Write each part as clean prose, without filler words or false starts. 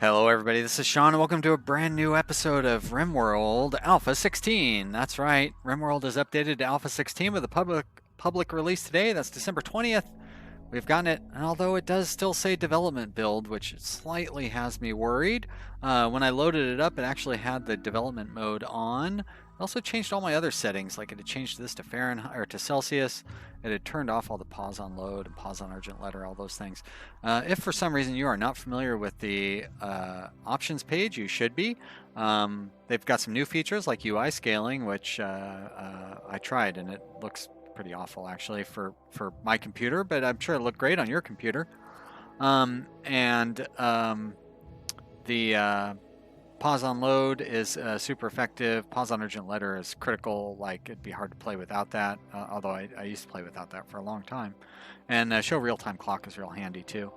Hello everybody, this is Sean and welcome to a brand new episode of Rimworld Alpha 16. That's right, Rimworld is updated to Alpha 16 with a public release today. That's December 20th. We've gotten it, and although it does still say development build, which slightly has me worried. When I loaded it up, it actually had the development mode on. It also changed all my other settings, like it had changed this to Fahrenheit or to Celsius. It had turned off all the pause on load and pause on urgent letter, all those things. If for some reason you are not familiar with the options page, you should be. They've got some new features like UI scaling, which I tried, and it looks pretty awful actually for my computer, but I'm sure it looked great on your computer. The pause on load is super effective. Pause on urgent letter is critical. Like it'd be hard to play without that. Although I used to play without that for a long time. And show real time clock is real handy too.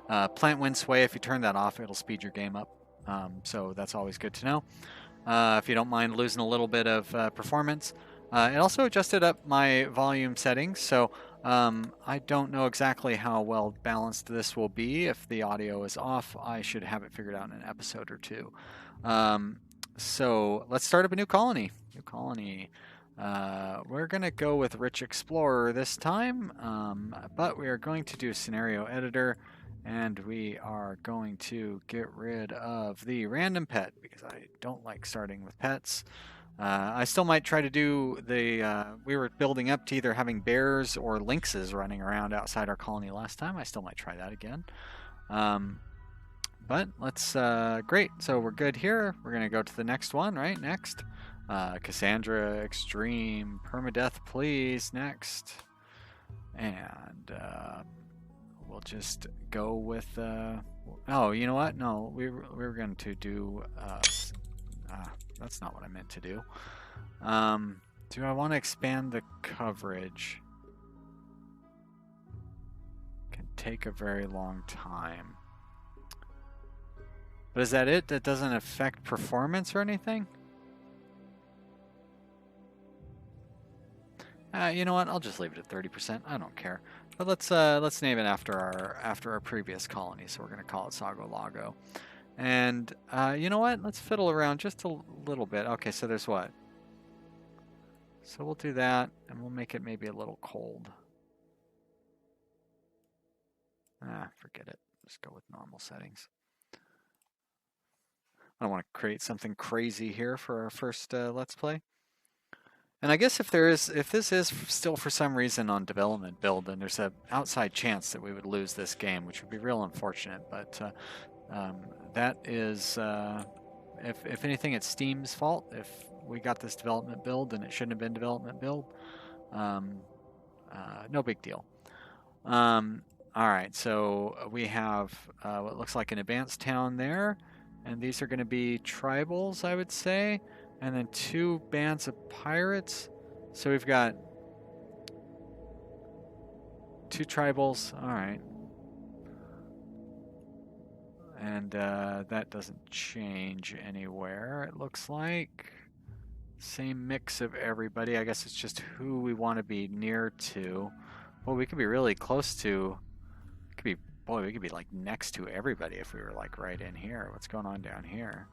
Plant wind sway. If you turn that off, it'll speed your game up. So that's always good to know. If you don't mind losing a little bit of performance. It also adjusted up my volume settings, so I don't know exactly how well balanced this will be. If the audio is off, I should have it figured out in an episode or two. So let's start up a new colony. We're going to go with Rich Explorer this time, but we are going to do Scenario Editor, and we are going to get rid of the random pet because I don't like starting with pets. I still might try to do the, we were building up to either having bears or lynxes running around outside our colony last time. I still might try that again. But let's, great. So we're good here. We're going to go to the next one, right? Next. Cassandra Extreme. Permadeath, please. Next. And we'll just go with, oh, you know what? No, we were going to do, that's not what I meant to do. Do I want to expand the coverage? Can take a very long time. But is that it? That doesn't affect performance or anything? You know what? I'll just leave it at 30%. I don't care. But let's name it after our previous colony. So we're gonna call it Sago Lago. And you know what? Let's fiddle around just a little bit. Okay, so there's what? So we'll do that, and we'll make it maybe a little cold. Forget it. Just go with normal settings. I don't want to create something crazy here for our first Let's Play. And I guess if this is still for some reason on development build, then there's an outside chance that we would lose this game, which would be real unfortunate. But that is, if anything, it's Steam's fault. If we got this development build and it shouldn't have been development build, no big deal. All right, so we have what looks like an advanced town there, and these are going to be tribals, I would say, and then 2 bands of pirates. So we've got 2 tribals. All right. And that doesn't change anywhere, it looks like. Same mix of everybody. I guess it's just who we want to be near to. Well, we could be really close to... we could be like next to everybody if we were like right in here. What's going on down here?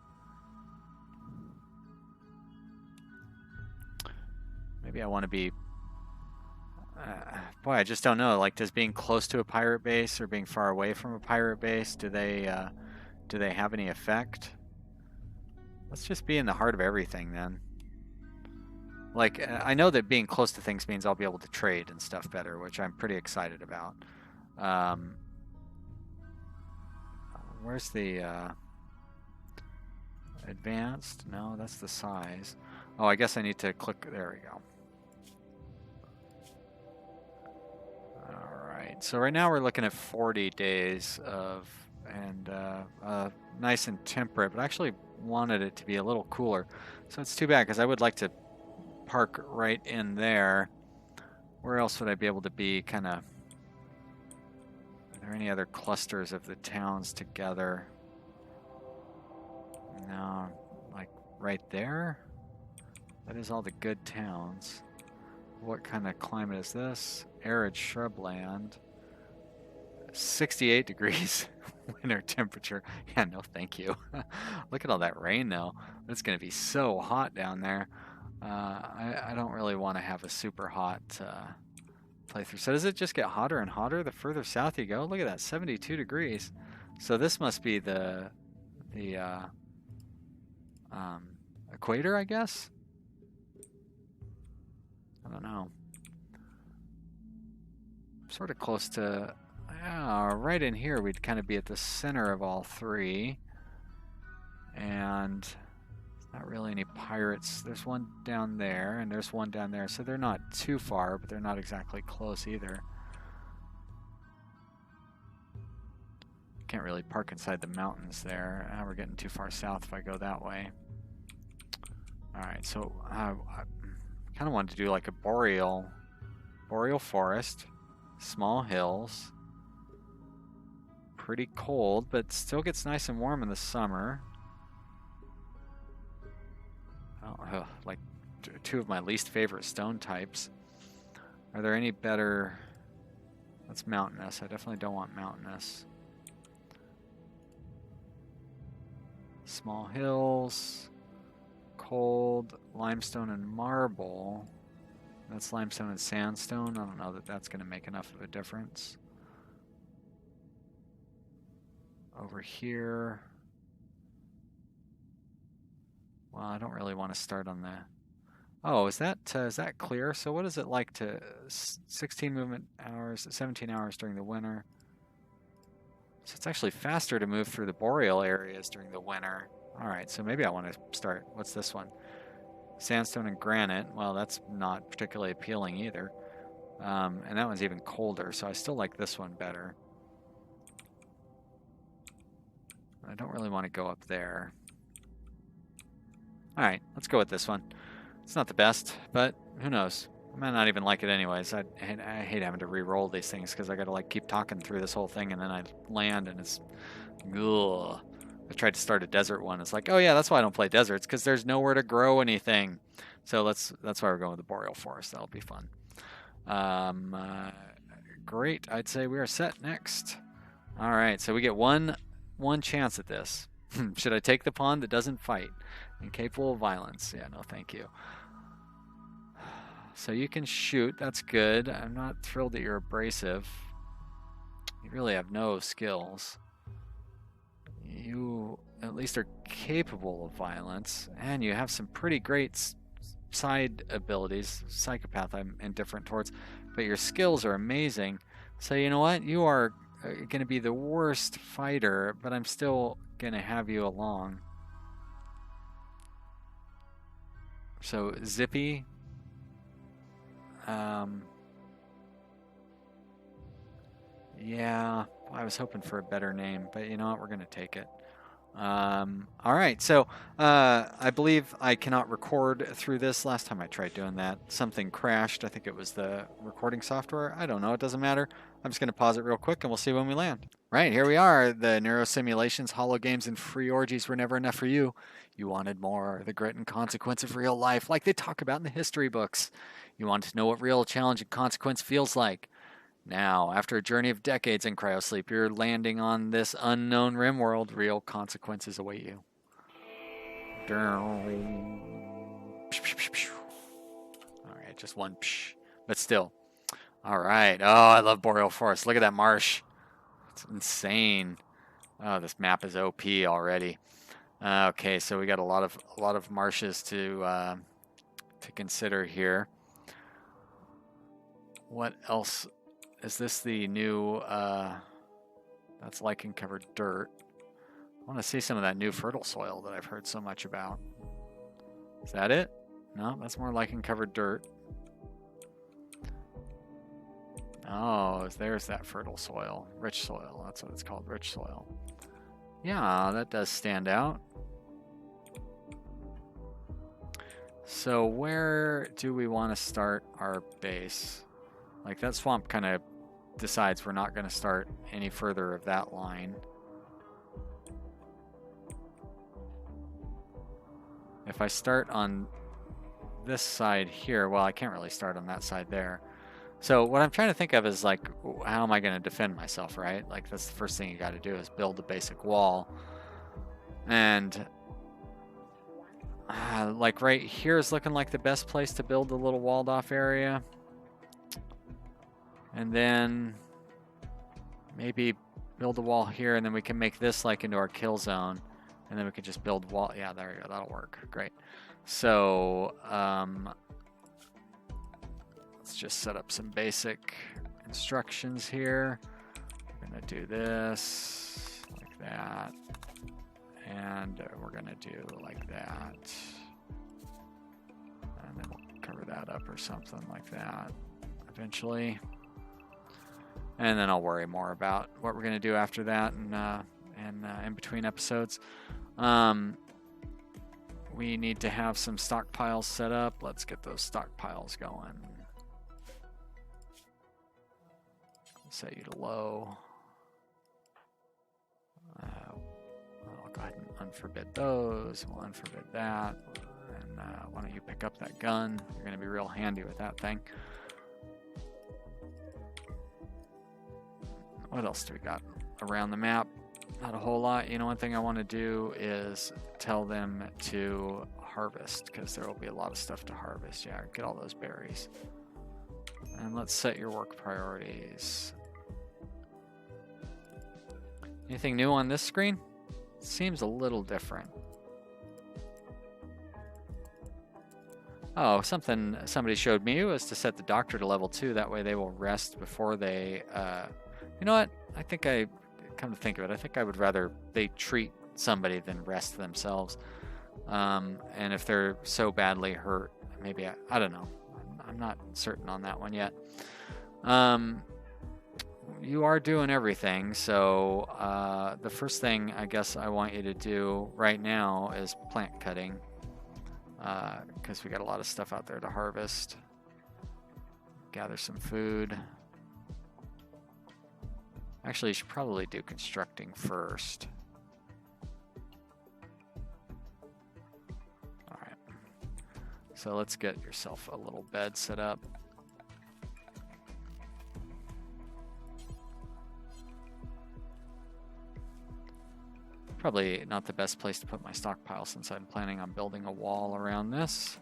Maybe I want to be... boy, I just don't know. Like, does being close to a pirate base or being far away from a pirate base, do they have any effect? Let's just be in the heart of everything then. Like, I know that being close to things means I'll be able to trade and stuff better, which I'm pretty excited about. Where's the advanced? No, that's the size. Oh, I guess I need to click. There we go. Alright, so right now we're looking at 40 days of, and nice and temperate, but I actually wanted it to be a little cooler. So it's too bad, because I would like to park right in there. Where else would I be able to be kind of... Are there any other clusters of the towns together? No, like right there? That is all the good towns. What kind of climate is this? Arid shrubland. 68 degrees. Winter temperature. Yeah, no thank you. Look at all that rain though. It's going to be so hot down there. I don't really want to have a super hot playthrough. So does it just get hotter and hotter the further south you go? Look at that, 72 degrees. So this must be the equator, I guess? I don't know. Sort of close to, right in here we'd kind of be at the center of all three. And not really any pirates. There's one down there and there's one down there. So they're not too far, but they're not exactly close either. Can't really park inside the mountains there. We're getting too far south if I go that way. Alright, so I kind of wanted to do like a boreal forest. Small hills. Pretty cold, but still gets nice and warm in the summer. Oh, like two of my least favorite stone types. Are there any better? That's mountainous. I definitely don't want mountainous. Small hills, cold, limestone and marble. That's limestone and sandstone. I don't know that that's going to make enough of a difference. Over here. Well, I don't really want to start on the... Oh, is that clear? So what is it like to 16 movement hours, 17 hours during the winter? So it's actually faster to move through the boreal areas during the winter. All right, so maybe I want to start. What's this one? Sandstone and granite. Well, that's not particularly appealing either. And that one's even colder, so I still like this one better. I don't really want to go up there. All right, let's go with this one. It's not the best, but who knows? I might not even like it anyways. I hate having to re-roll these things because I got to like keep talking through this whole thing and then I land and it's... Ugh. I tried to start a desert one. It's like, oh yeah, that's why I don't play deserts, because there's nowhere to grow anything. So that's why we're going with the boreal forest. That'll be fun. Great. I'd say we are set next. All right, so we get one chance at this. Should I take the pawn that doesn't fight? Incapable of violence. Yeah, no thank you. So you can shoot. That's good. I'm not thrilled that you're abrasive. You really have no skills. You at least are capable of violence, and you have some pretty great side abilities. Psychopath I'm indifferent towards, but your skills are amazing. So you know what? You are going to be the worst fighter, but I'm still going to have you along. So Zippy. Yeah, I was hoping for a better name, but you know what? We're going to take it. All right, so I believe I cannot record through this. Last time I tried doing that, something crashed. I think it was the recording software. I don't know. It doesn't matter. I'm just going to pause it real quick, and we'll see when we land. Right, here we are. The neuro simulations, holo games, and free orgies were never enough for you. You wanted more. The grit and consequence of real life, like they talk about in the history books. You wanted to know what real challenge and consequence feels like. Now, after a journey of decades in cryosleep, you're landing on this unknown Rimworld. Real consequences await you. Alright, just one psh, but still. Alright, oh, I love Boreal Forest. Look at that marsh. It's insane. Oh, this map is OP already. Okay, so we got a lot of marshes to consider here. What else? Is this the new, that's lichen-covered dirt. I want to see some of that new fertile soil that I've heard so much about. Is that it? No, that's more lichen-covered dirt. Oh, there's that fertile soil. Rich soil, that's what it's called, rich soil. Yeah, that does stand out. So where do we want to start our base? Like that swamp kind of decides we're not going to start any further of that line. If I start on this side here, well, I can't really start on that side there. So what I'm trying to think of is like, how am I going to defend myself, right? Like that's the first thing you got to do is build a basic wall. And like right here is looking like the best place to build a little walled off area. And then maybe build a wall here, and then we can make this like into our kill zone. And then we can just build wall. Yeah, there you go. That'll work. Great. So let's just set up some basic instructions here. We're going to do this like that. And we're going to do like that. And then we'll cover that up or something like that eventually. And then I'll worry more about what we're going to do after that and in between episodes. We need to have some stockpiles set up. Let's get those stockpiles going. Set you to low. I'll go ahead and unforbid those. We'll unforbid that. And why don't you pick up that gun? You're going to be real handy with that thing. What else do we got around the map? Not a whole lot. You know, one thing I want to do is tell them to harvest, because there will be a lot of stuff to harvest. Yeah, get all those berries. And let's set your work priorities. Anything new on this screen? Seems a little different. Oh, something somebody showed me was to set the doctor to level 2. That way they will rest before they... you know what? I think come to think of it, I think I would rather they treat somebody than rest themselves. And if they're so badly hurt, maybe, I don't know. I'm not certain on that one yet. You are doing everything, so the first thing I guess I want you to do right now is plant cutting, because we got a lot of stuff out there to harvest. Gather some food. Actually, you should probably do constructing first. All right. So let's get yourself a little bed set up. Probably not the best place to put my stockpile since I'm planning on building a wall around this.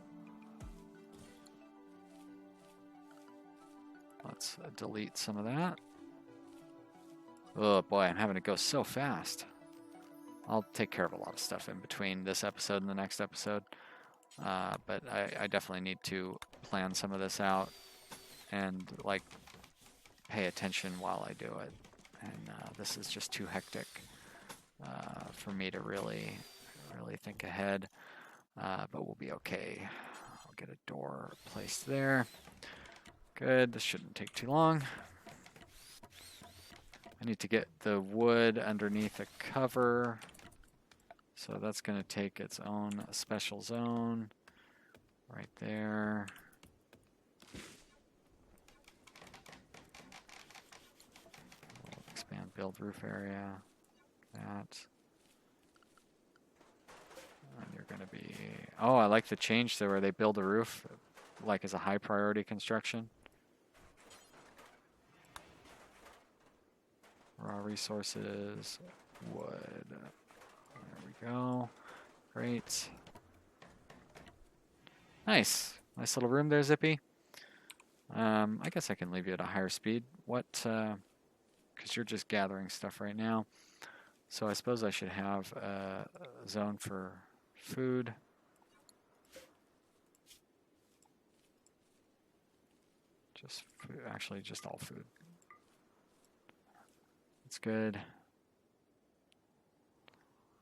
Let's delete some of that. Oh boy, I'm having to go so fast. I'll take care of a lot of stuff in between this episode and the next episode. But I definitely need to plan some of this out and like pay attention while I do it. And this is just too hectic for me to really think ahead. But we'll be okay. I'll get a door placed there. Good, this shouldn't take too long. I need to get the wood underneath a cover. So that's going to take its own special zone right there. We'll expand build roof area. That. And you're going to be... Oh, I like the change there where they build a roof like as a high priority construction. Raw resources, wood. There we go. Great. Nice. Nice little room there, Zippy. I guess I can leave you at a higher speed. What, because you're just gathering stuff right now. So I suppose I should have a zone for food. Just food, actually just all food. That's good.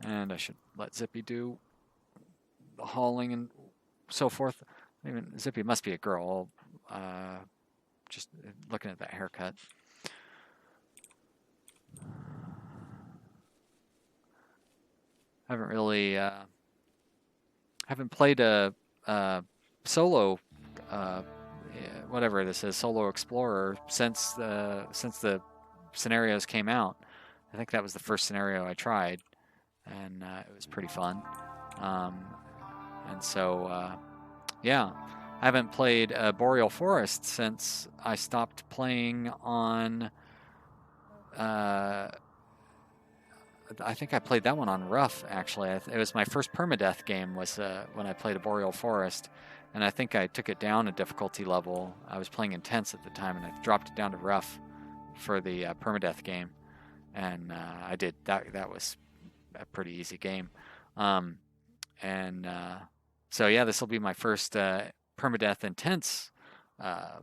And I should let Zippy do the hauling and so forth. Even Zippy must be a girl. Just looking at that haircut. Haven't really haven't played a solo whatever this is, solo explorer since the scenarios came out. I think that was the first scenario I tried, and it was pretty fun. And so yeah, I haven't played Boreal Forest since I stopped playing on. I think I played that one on rough. Actually, it was my first permadeath game. Was when I played a Boreal Forest, and I think I took it down a difficulty level. I was playing intense at the time, and I dropped it down to rough for the permadeath game, and I did that. That was a pretty easy game, and so yeah, this will be my first permadeath intense uh,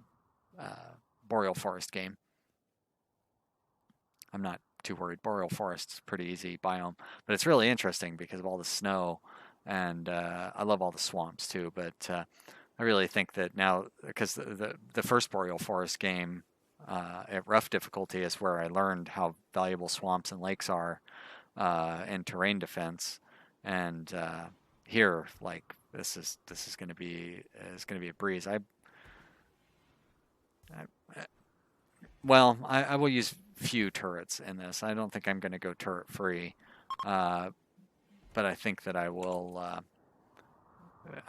Boreal Forest game. I'm not too worried. Boreal Forest's a pretty easy biome, but it's really interesting because of all the snow, and I love all the swamps too. But I really think that now, because the first Boreal Forest game at rough difficulty is where I learned how valuable swamps and lakes are in terrain defense, and here, like this is going to be a breeze. I will use few turrets in this. I don't think I'm going to go turret free, but I think that I will.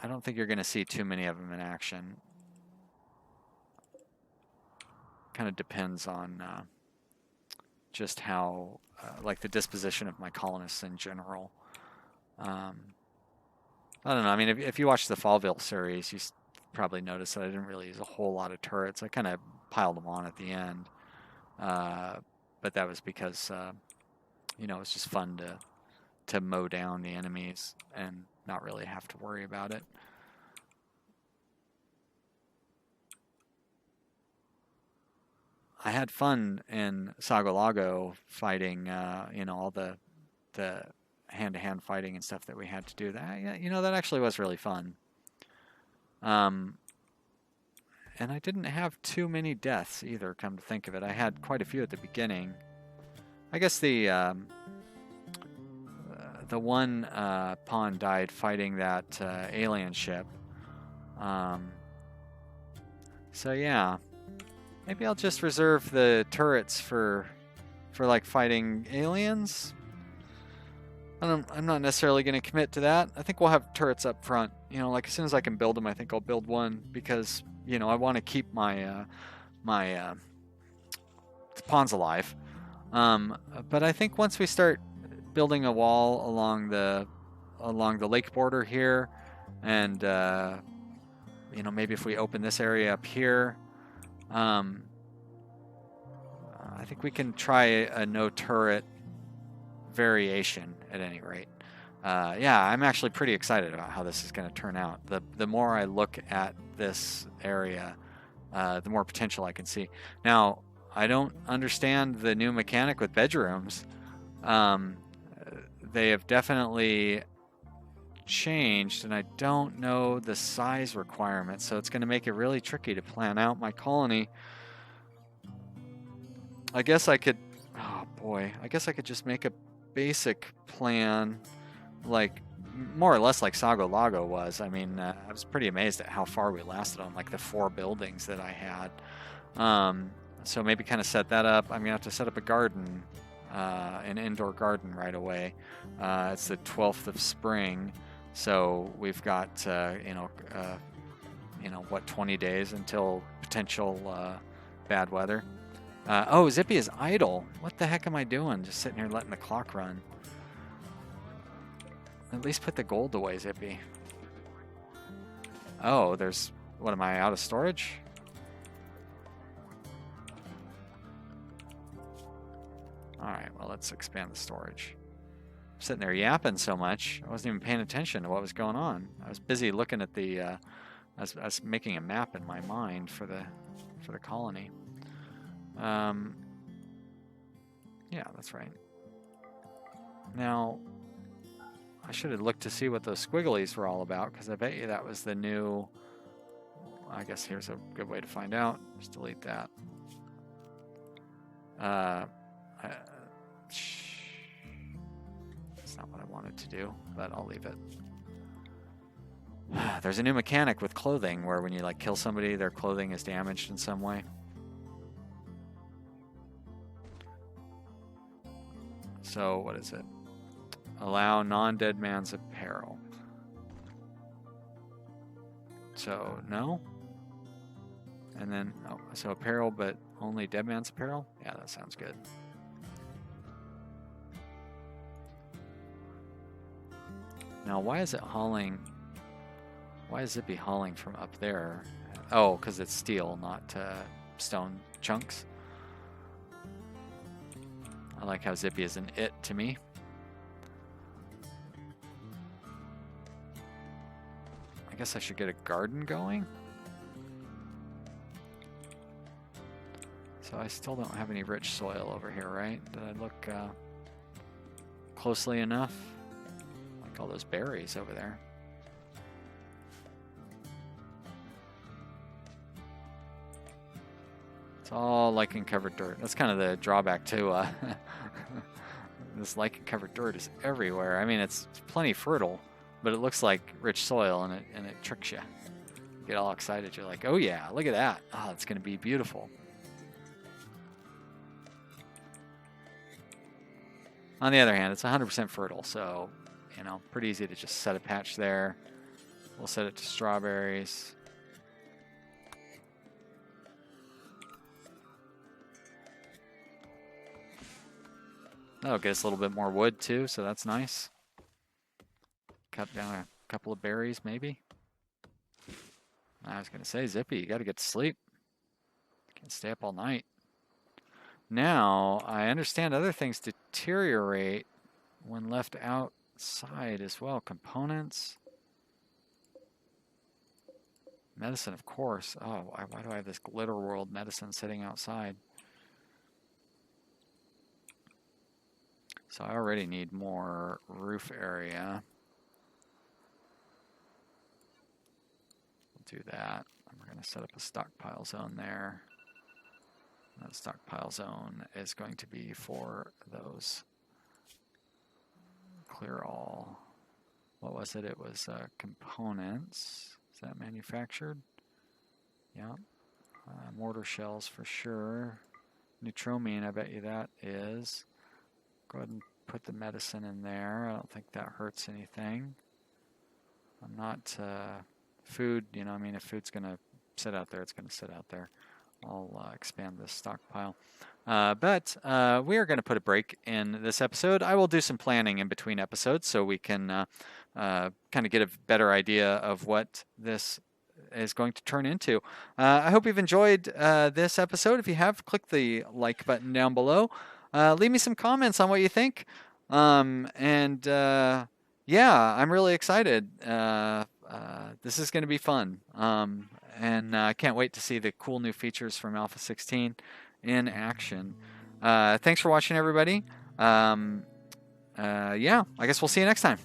I don't think you're going to see too many of them in action. Kind of depends on just how, like the disposition of my colonists in general. I don't know. I mean, if you watch the Fallville series, you probably noticed that I didn't really use a whole lot of turrets. I kind of piled them on at the end. But that was because, it's just fun to mow down the enemies and not really have to worry about it. I had fun in Sagolago fighting, all the hand-to-hand fighting and stuff that we had to do. That actually was really fun. And I didn't have too many deaths either, come to think of it. I had quite a few at the beginning. I guess the one pawn died fighting that alien ship. So yeah, maybe I'll just reserve the turrets for like fighting aliens. I'm not necessarily going to commit to that. I think we'll have turrets up front. Like as soon as I can build them, I think I'll build one because I want to keep my pawns alive. But I think once we start building a wall along the lake border here, and maybe if we open this area up here, I think we can try a no turret variation at any rate. Yeah, I'm actually pretty excited about how this is going to turn out. The more I look at this area, the more potential I can see. Now, I don't understand the new mechanic with bedrooms. They have definitely changed, and I don't know the size requirement, so it's going to make it really tricky to plan out my colony. I guess I could, I guess I could just make a basic plan, like more or less like Sagolago was. I mean, I was pretty amazed at how far we lasted on like the 4 buildings that I had. So maybe kind of set that up. I'm gonna have to set up a garden, an indoor garden right away. It's the 12th of spring, so we've got 20 days until potential bad weather. Oh, Zippy is idle. What the heck am I doing? Just sitting here letting the clock run. At least put the gold away, Zippy. Oh, there's... What, am I out of storage? Alright, well, let's expand the storage. I'm sitting there yapping so much, I wasn't even paying attention to what was going on. I was busy looking at the... I was making a map in my mind for the colony. Yeah, that's right. Now, I should have looked to see what those squigglies were all about, because I bet you that was the new... I guess here's a good way to find out. Just delete that. That's not what I wanted to do, but I'll leave it. There's a new mechanic with clothing, where when you like kill somebody, their clothing is damaged in some way. So, what is it? Allow non-dead man's apparel. So, no. And then, oh, so apparel, but only dead man's apparel? Yeah, that sounds good. Now, why is it hauling? Why is Zippy hauling from up there? Oh, because it's steel, not stone chunks. I like how Zippy is an it to me. I guess I should get a garden going. So I still don't have any rich soil over here, right? Did I look closely enough? Like all those berries over there. It's all lichen-covered dirt. That's kind of the drawback too. This lichen-covered dirt is everywhere. I mean, it's plenty fertile, but it looks like rich soil, and it tricks you. You get all excited. You're like, oh yeah, look at that. Oh, it's going to be beautiful. On the other hand, it's 100% fertile, so, you know, pretty easy to just set a patch there. We'll set it to strawberries. That'll get us a little bit more wood too, so that's nice. Cut down a couple of berries, maybe. I was going to say, Zippy, you got to get to sleep. Can't stay up all night. Now, I understand other things deteriorate when left outside as well. Components. Medicine, of course. Oh, why do I have this glitter world medicine sitting outside? So I already need more roof area. We'll do that. We're going to set up a stockpile zone there. That stockpile zone is going to be for those. Clear all. What was it? It was components. Is that manufactured? Yeah. Mortar shells for sure. Neutromine, I bet you that is. Go ahead and put the medicine in there. I don't think that hurts anything. I'm not food, you know, I mean, if food's going to sit out there, it's going to sit out there. I'll expand this stockpile. But we are going to put a break in this episode. I will do some planning in between episodes so we can kind of get a better idea of what this is going to turn into. I hope you've enjoyed this episode. If you have, click the like button down below. Leave me some comments on what you think. Yeah, I'm really excited. This is going to be fun. And I can't wait to see the cool new features from Alpha 16 in action. Thanks for watching, everybody. Yeah, I guess we'll see you next time.